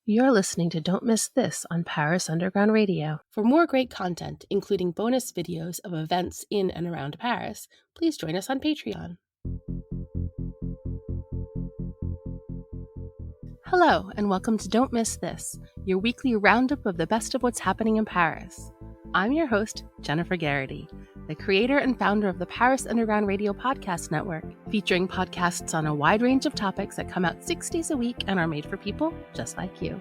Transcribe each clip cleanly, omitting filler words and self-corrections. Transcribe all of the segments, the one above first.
You're listening to Don't Miss This on Paris Underground Radio. For more great content, including bonus videos of events in and around Paris, please join us on Patreon. Hello, and welcome to Don't Miss This, your weekly roundup of the best of what's happening in Paris. I'm your host, Jennifer Garrity, the creator and founder of the Paris Underground Radio podcast network, featuring podcasts on a wide range of topics that come out 6 days a week and are made for people just like you.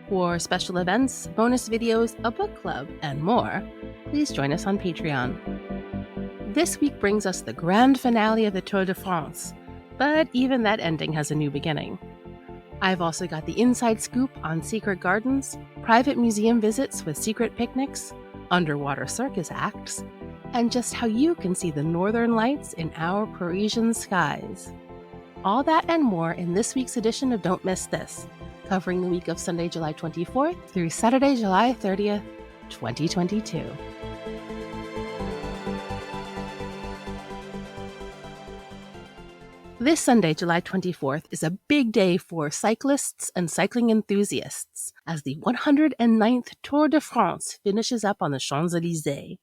For special events, bonus videos, a book club, and more, please join us on Patreon. This week brings us the grand finale of the Tour de France, but even that ending has a new beginning. I've also got the inside scoop on secret gardens, private museum visits with secret picnics, underwater circus acts, and just how you can see the northern lights in our Parisian skies. All that and more in this week's edition of Don't Miss This, covering the week of Sunday, July 24th through Saturday, July 30th, 2022. This Sunday, July 24th, is a big day for cyclists and cycling enthusiasts as the 109th Tour de France finishes up on the Champs-Élysées.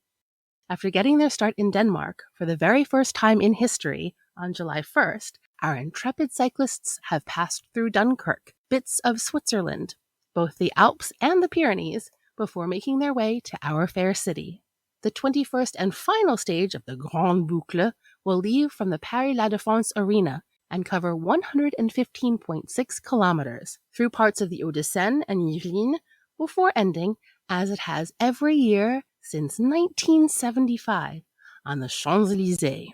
After getting their start in Denmark for the very first time in history on July 1st, our intrepid cyclists have passed through Dunkirk, bits of Switzerland, both the Alps and the Pyrenees, before making their way to our fair city. The 21st and final stage of the Grande Boucle will leave from the Paris La Défense Arena and cover 115.6 kilometers through parts of the Hauts-de-Seine and Yvelines before ending, as it has every year since 1975, on the Champs-Élysées.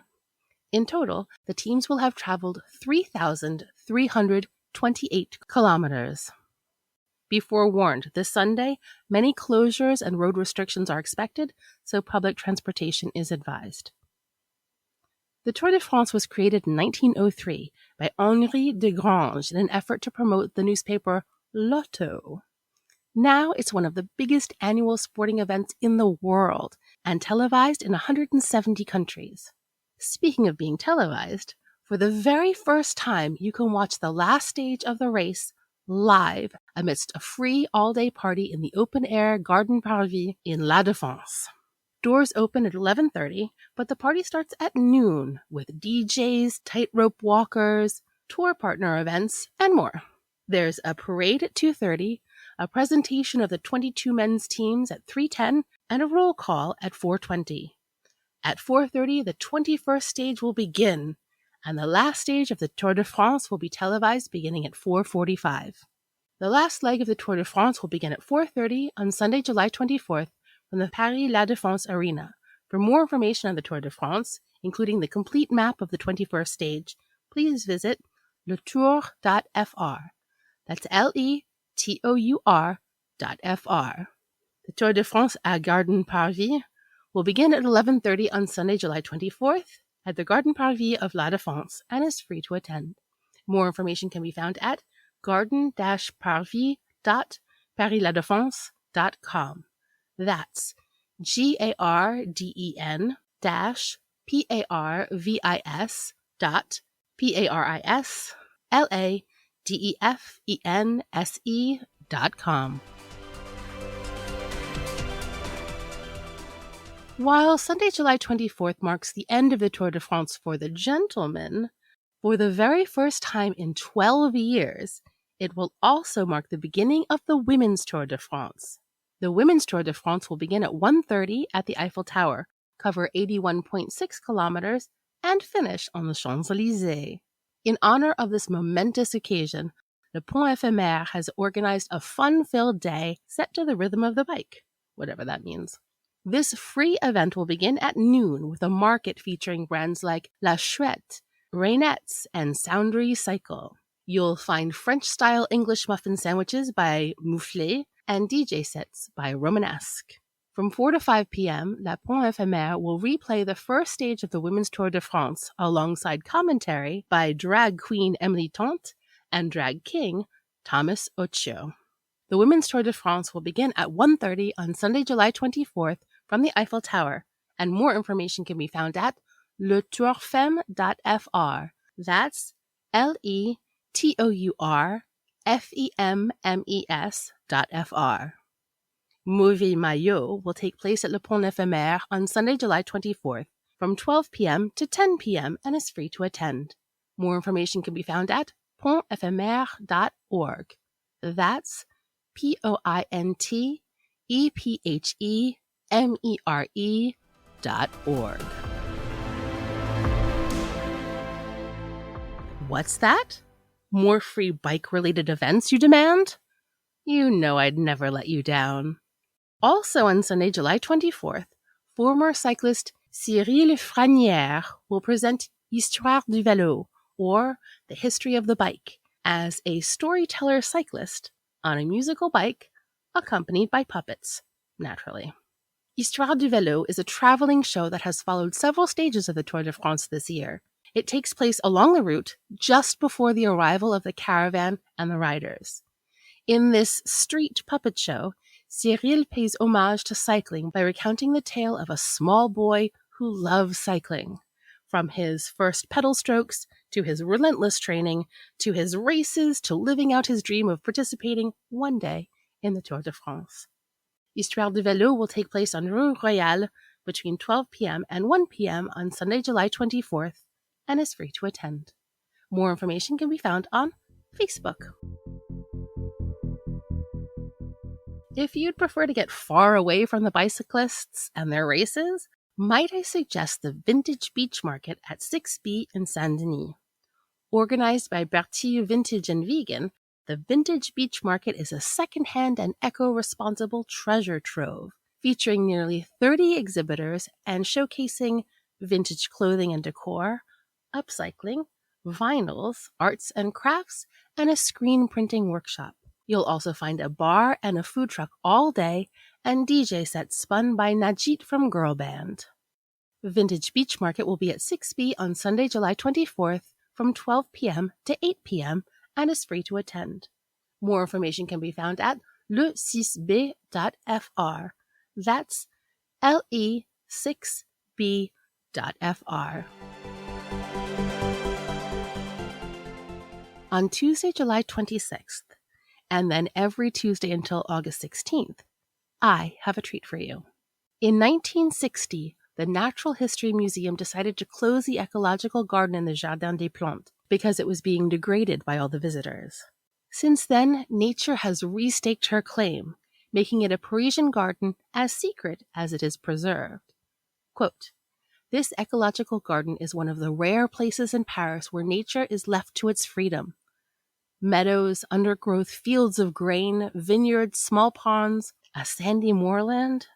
In total, the teams will have traveled 3,328 kilometers. Be forewarned, this Sunday, many closures and road restrictions are expected, so public transportation is advised. The Tour de France was created in 1903 by Henri de Grange in an effort to promote the newspaper Lotto. Now it's one of the biggest annual sporting events in the world and televised in 170 countries. Speaking of being televised, for the very first time you can watch the last stage of the race live amidst a free all-day party in the open-air Garden Parvis in La Défense. Doors open at 11:30, but the party starts at noon with DJs, tightrope walkers, tour partner events, and more. There's a parade at 2:30, a presentation of the 22 men's teams at 3:10, and a roll call at 4:20. At 4:30, the 21st stage will begin, and the last stage of the Tour de France will be televised beginning at 4:45. The last leg of the Tour de France will begin at 4:30 on Sunday, July 24th, from the Paris La Défense Arena. For more information on the Tour de France, including the complete map of the 21st stage, please visit letour.fr. That's LETOUR.fr. The Tour de France à Garden Parvis will begin at 11:30 on Sunday, July 24th at the Garden Parvis of La Défense and is free to attend. More information can be found at garden-parvis.parisladefense.com. That's GARDEN-PARVIS.PARISLADEFENSE.com. While Sunday, July 24th marks the end of the Tour de France for the gentlemen, for the very first time in 12 years, it will also mark the beginning of the Women's Tour de France. The Women's Tour de France will begin at 1:30 at the Eiffel Tower, cover 81.6 kilometers, and finish on the Champs-Élysées. In honor of this momentous occasion, Le Pont Éphémère has organized a fun-filled day set to the rhythm of the bike, whatever that means. This free event will begin at noon with a market featuring brands like La Chouette, Rainettes, and Soundry Cycle. You'll find French-style English muffin sandwiches by Mouflet and DJ sets by Romanesque. From 4 to 5 p.m., La Pont Éphémère will replay the first stage of the Women's Tour de France alongside commentary by drag queen Emily Tante and drag king Thomas Occhio. The Women's Tour de France will begin at 1:30 on Sunday, July 24th from the Eiffel Tower, and more information can be found at letourfemme.fr. That's LETOUR FEMMES.FR. Mauvais Maillot will take place at Le Pont Éphémère on Sunday, July 24th from 12 p.m. to 10 p.m. and is free to attend. More information can be found at pontephémère.org. That's POINTEPHEMERE.org. What's that? More free bike-related events, you demand? You know I'd never let you down. Also on Sunday, July 24th, former cyclist Cyril Franière will present Histoire du vélo, or The History of the Bike, as a storyteller cyclist on a musical bike accompanied by puppets, naturally. Histoire du vélo is a traveling show that has followed several stages of the Tour de France this year. It takes place along the route just before the arrival of the caravan and the riders. In this street puppet show, Cyril pays homage to cycling by recounting the tale of a small boy who loves cycling. From his first pedal strokes, to his relentless training, to his races, to living out his dream of participating one day in the Tour de France. Histoire du vélo will take place on Rue Royale between 12 p.m. and 1 p.m. on Sunday, July 24th, and is free to attend. More information can be found on Facebook. If you'd prefer to get far away from the bicyclists and their races, might I suggest the Vintage Beach Market at 6B in Saint-Denis. Organized by Bertie Vintage and Vegan, the Vintage Beach Market is a second-hand and eco-responsible treasure trove, featuring nearly 30 exhibitors and showcasing vintage clothing and decor, upcycling, vinyls, arts and crafts, and a screen printing workshop. You'll also find a bar and a food truck all day and DJ sets spun by Najit from Girl Band. Vintage Beach Market will be at 6B on Sunday, July 24th from 12 p.m. to 8 p.m. and is free to attend. More information can be found at le6b.fr. That's le6b.fr. On Tuesday, July 26th, and then every Tuesday until August 16th, I have a treat for you. In 1960, the Natural History Museum decided to close the ecological garden in the Jardin des Plantes because it was being degraded by all the visitors. Since then, nature has restaked her claim, making it a Parisian garden as secret as it is preserved. Quote, "This ecological garden is one of the rare places in Paris where nature is left to its freedom. Meadows, undergrowth, fields of grain, vineyards, small ponds, a sandy moorland.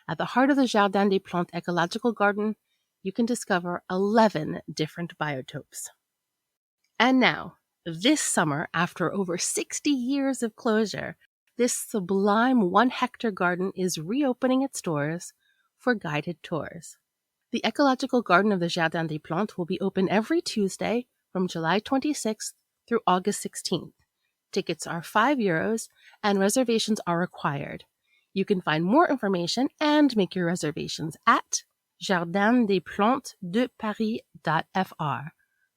At the heart of the Jardin des Plantes ecological garden, you can discover 11 different biotopes." And now, this summer, after over 60 years of closure, this sublime 1-hectare garden is reopening its doors for guided tours. The ecological garden of the Jardin des Plantes will be open every Tuesday from July 26th through August 16th. Tickets are €5 and reservations are required. You can find more information and make your reservations at jardindesplantesdeparis.fr.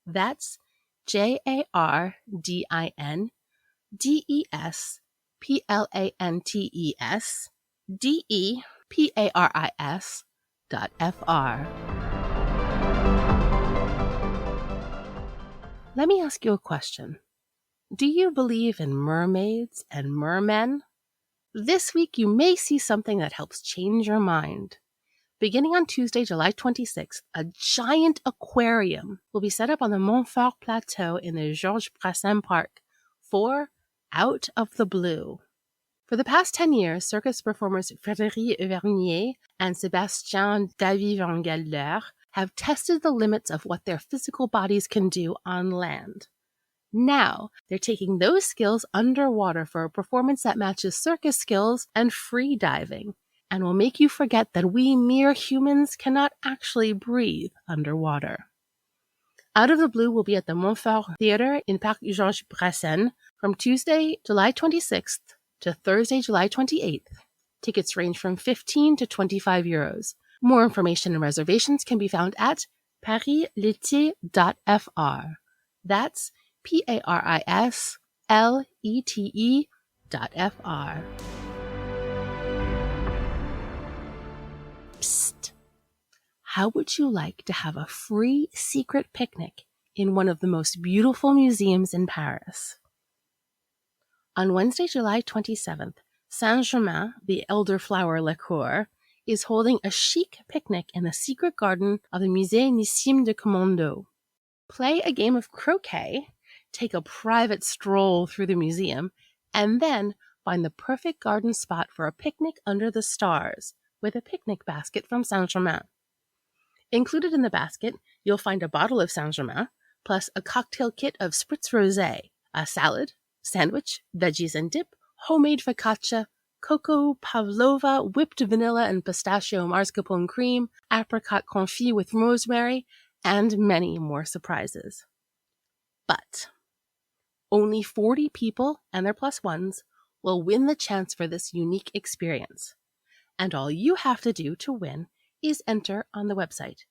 That's JARDINDESPLANTESDEPARIS.fr. Let me ask you a question. Do you believe in mermaids and mermen? This week you may see something that helps change your mind. Beginning on Tuesday, July 26th, a giant aquarium will be set up on the Montfort Plateau in the Georges Brassens Park for Out of the Blue. For the past 10 years, circus performers Frédéric Vernier and Sébastien Davy-Van-Gelder have tested the limits of what their physical bodies can do on land. Now, they're taking those skills underwater for a performance that matches circus skills and free diving, and will make you forget that we mere humans cannot actually breathe underwater. Out of the Blue will be at the Montfort Theatre in Parc Georges Brassens from Tuesday, July 26th to Thursday, July 28th. Tickets range from €15 to €25. More information and reservations can be found at parislete.fr. That's PARISLETE.fr. LETE.fr. Psst! How would you like to have a free secret picnic in one of the most beautiful museums in Paris? On Wednesday, July 27th, Saint-Germain, the elderflower liqueur, is holding a chic picnic in the secret garden of the Musée Nissim de Commando. Play a game of croquet, take a private stroll through the museum, and then find the perfect garden spot for a picnic under the stars with a picnic basket from Saint-Germain. Included in the basket, you'll find a bottle of Saint-Germain, plus a cocktail kit of spritz rosé, a salad, sandwich, veggies and dip, homemade focaccia, cocoa pavlova, whipped vanilla and pistachio mascarpone cream, apricot confit with rosemary, and many more surprises. But only 40 people and their plus ones will win the chance for this unique experience. And all you have to do to win is enter on the website.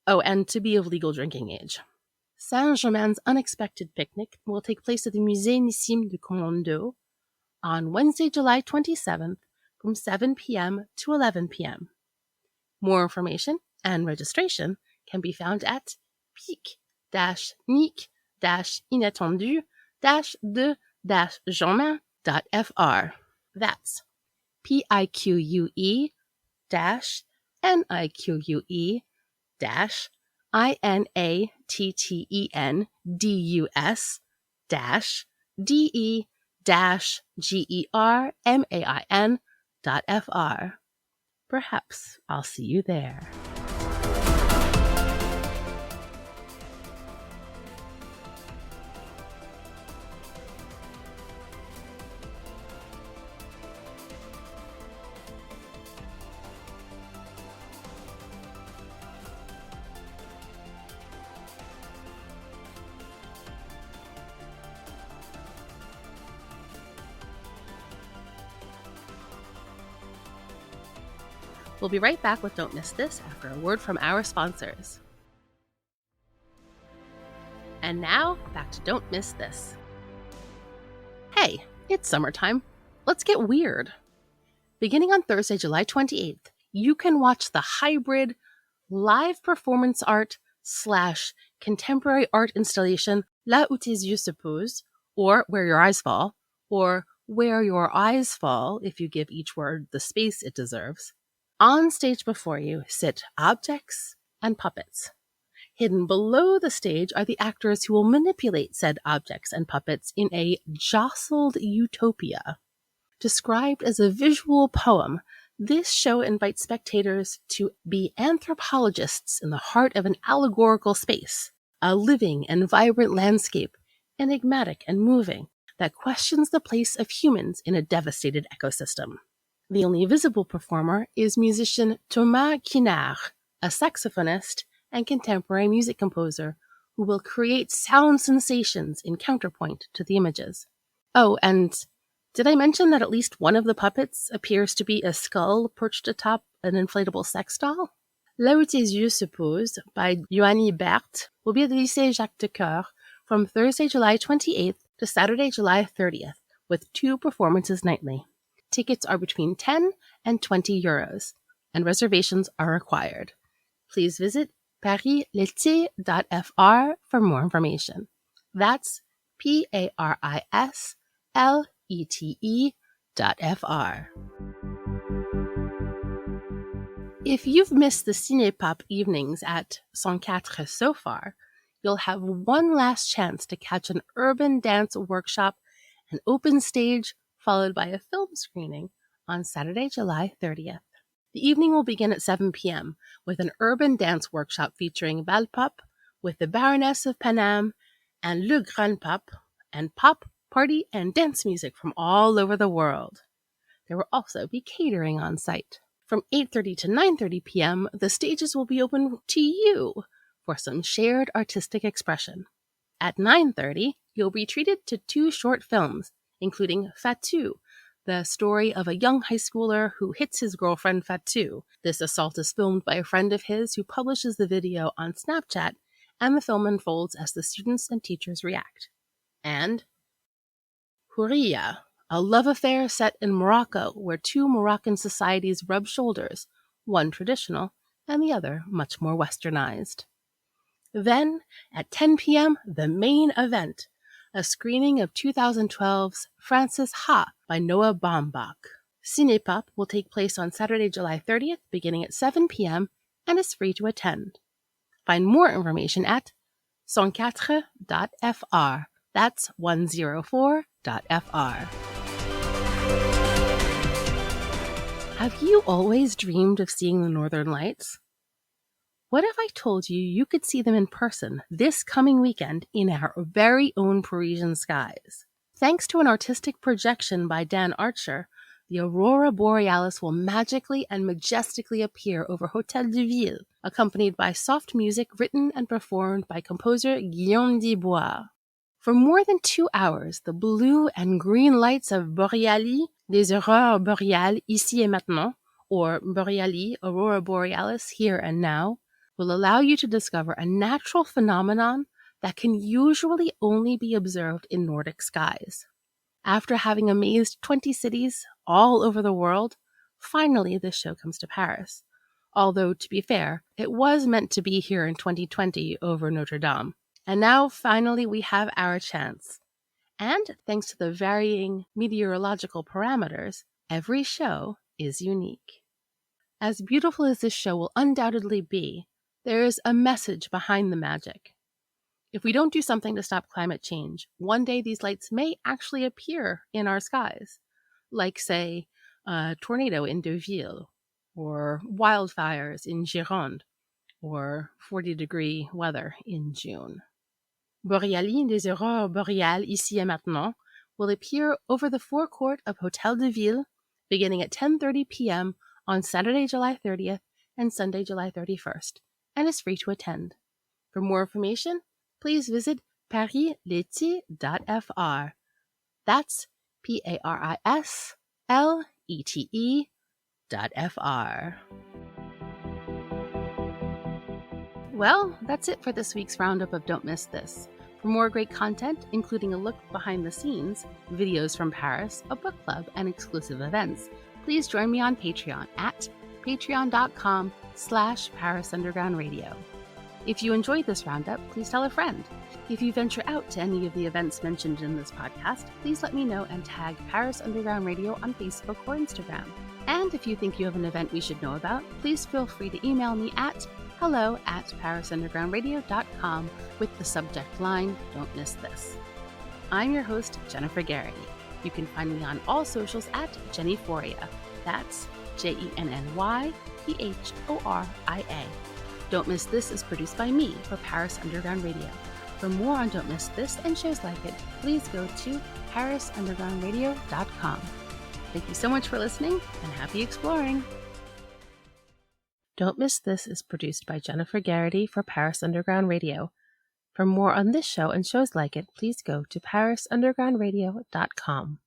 Oh, and to be of legal drinking age. Saint-Germain's unexpected picnic will take place at the Musée Nissim de Commando on Wednesday, July 27th from 7 p.m. to 11 p.m. More information and registration can be found at pique-nique-inattendu-de-germain.fr. That's PIQUE-INATTENDU-GERMAIN.fr. Perhaps I'll see you there. We'll be right back with Don't Miss This after a word from our sponsors. And now, back to Don't Miss This. Hey, it's summertime. Let's get weird. Beginning on Thursday, July 28th, you can watch the hybrid live performance art / contemporary art installation Là où tes yeux se posent, or Where Your Eyes Fall, or Where Your Eyes Fall if you give each word the space it deserves. On stage before you sit objects and puppets. Hidden below the stage are the actors who will manipulate said objects and puppets in a jostled utopia. Described as a visual poem, this show invites spectators to be anthropologists in the heart of an allegorical space, a living and vibrant landscape, enigmatic and moving, that questions the place of humans in a devastated ecosystem. The only visible performer is musician Thomas Quinard, a saxophonist and contemporary music composer who will create sound sensations in counterpoint to the images. Oh, and did I mention that at least one of the puppets appears to be a skull perched atop an inflatable sex doll? Là où tes yeux se posent by Johanny Berthe will be at the Lycée Sacre Coeur from Thursday, July 28th to Saturday, July 30th, with 2 performances nightly. Tickets are between 10 and 20 euros, and reservations are required. Please visit parislete.fr for more information. That's PARISLETE.fr. If you've missed the Cinépop evenings at Saint-Quatre so far, you'll have one last chance to catch an urban dance workshop, an open stage, followed by a film screening on Saturday, July 30th. The evening will begin at 7 p.m. with an urban dance workshop featuring Valpop with the Baroness of Paname and Le Grand Pop, and pop, party, and dance music from all over the world. There will also be catering on site. From 8:30 to 9:30 p.m., the stages will be open to you for some shared artistic expression. At 9:30, you'll be treated to 2 short films, including Fatou, the story of a young high schooler who hits his girlfriend Fatou. This assault is filmed by a friend of his who publishes the video on Snapchat, and the film unfolds as the students and teachers react. And Houria, a love affair set in Morocco where two Moroccan societies rub shoulders, one traditional and the other much more westernized. Then, at 10 p.m., the main event, a screening of 2012's Frances Ha by Noah Baumbach. Cinépop will take place on Saturday, July 30th, beginning at 7 p.m., and is free to attend. Find more information at 104.fr. That's 104.fr. Have you always dreamed of seeing the Northern Lights? What if I told you you could see them in person this coming weekend in our very own Parisian skies? Thanks to an artistic projection by Dan Archer, the aurora borealis will magically and majestically appear over Hôtel de Ville, accompanied by soft music written and performed by composer Guillaume Dubois. For more than 2 hours, the blue and green lights of Boréalis, des aurores boréales ici et maintenant, or Boréalis, aurora borealis here and now, will allow you to discover a natural phenomenon that can usually only be observed in Nordic skies. After having amazed 20 cities all over the world, finally this show comes to Paris. Although, to be fair, it was meant to be here in 2020 over Notre Dame. And now, finally, we have our chance. And thanks to the varying meteorological parameters, every show is unique. As beautiful as this show will undoubtedly be, there is a message behind the magic. If we don't do something to stop climate change, one day these lights may actually appear in our skies, like, say, a tornado in Deauville, or wildfires in Gironde, or 40-degree weather in June. Boréalis des aurores boréales ici et maintenant will appear over the forecourt of Hôtel de Ville beginning at 10:30 p.m. on Saturday, July 30th and Sunday, July 31st, and is free to attend. For more information, please visit parislete.fr. That's PARISLETE.fr. Well, that's it for this week's roundup of Don't Miss This. For more great content, including a look behind the scenes, videos from Paris, a book club, and exclusive events, please join me on Patreon at patreon.com/Paris Underground Radio. If you enjoyed this roundup, please tell a friend. If you venture out to any of the events mentioned in this podcast, please let me know and tag Paris Underground Radio on Facebook or Instagram. And if you think you have an event we should know about, please feel free to email me at hello@parisundergroundradio.com with the subject line, Don't Miss This. I'm your host, Jennifer Garrity. You can find me on all socials at Jennyphoria. That's JennyPhoria. Don't Miss This is produced by me for Paris Underground Radio. For more on Don't Miss This and shows like it, please go to parisundergroundradio.com. Thank you so much for listening and happy exploring! Don't Miss This is produced by Jennifer Garrity for Paris Underground Radio. For more on this show and shows like it, please go to parisundergroundradio.com.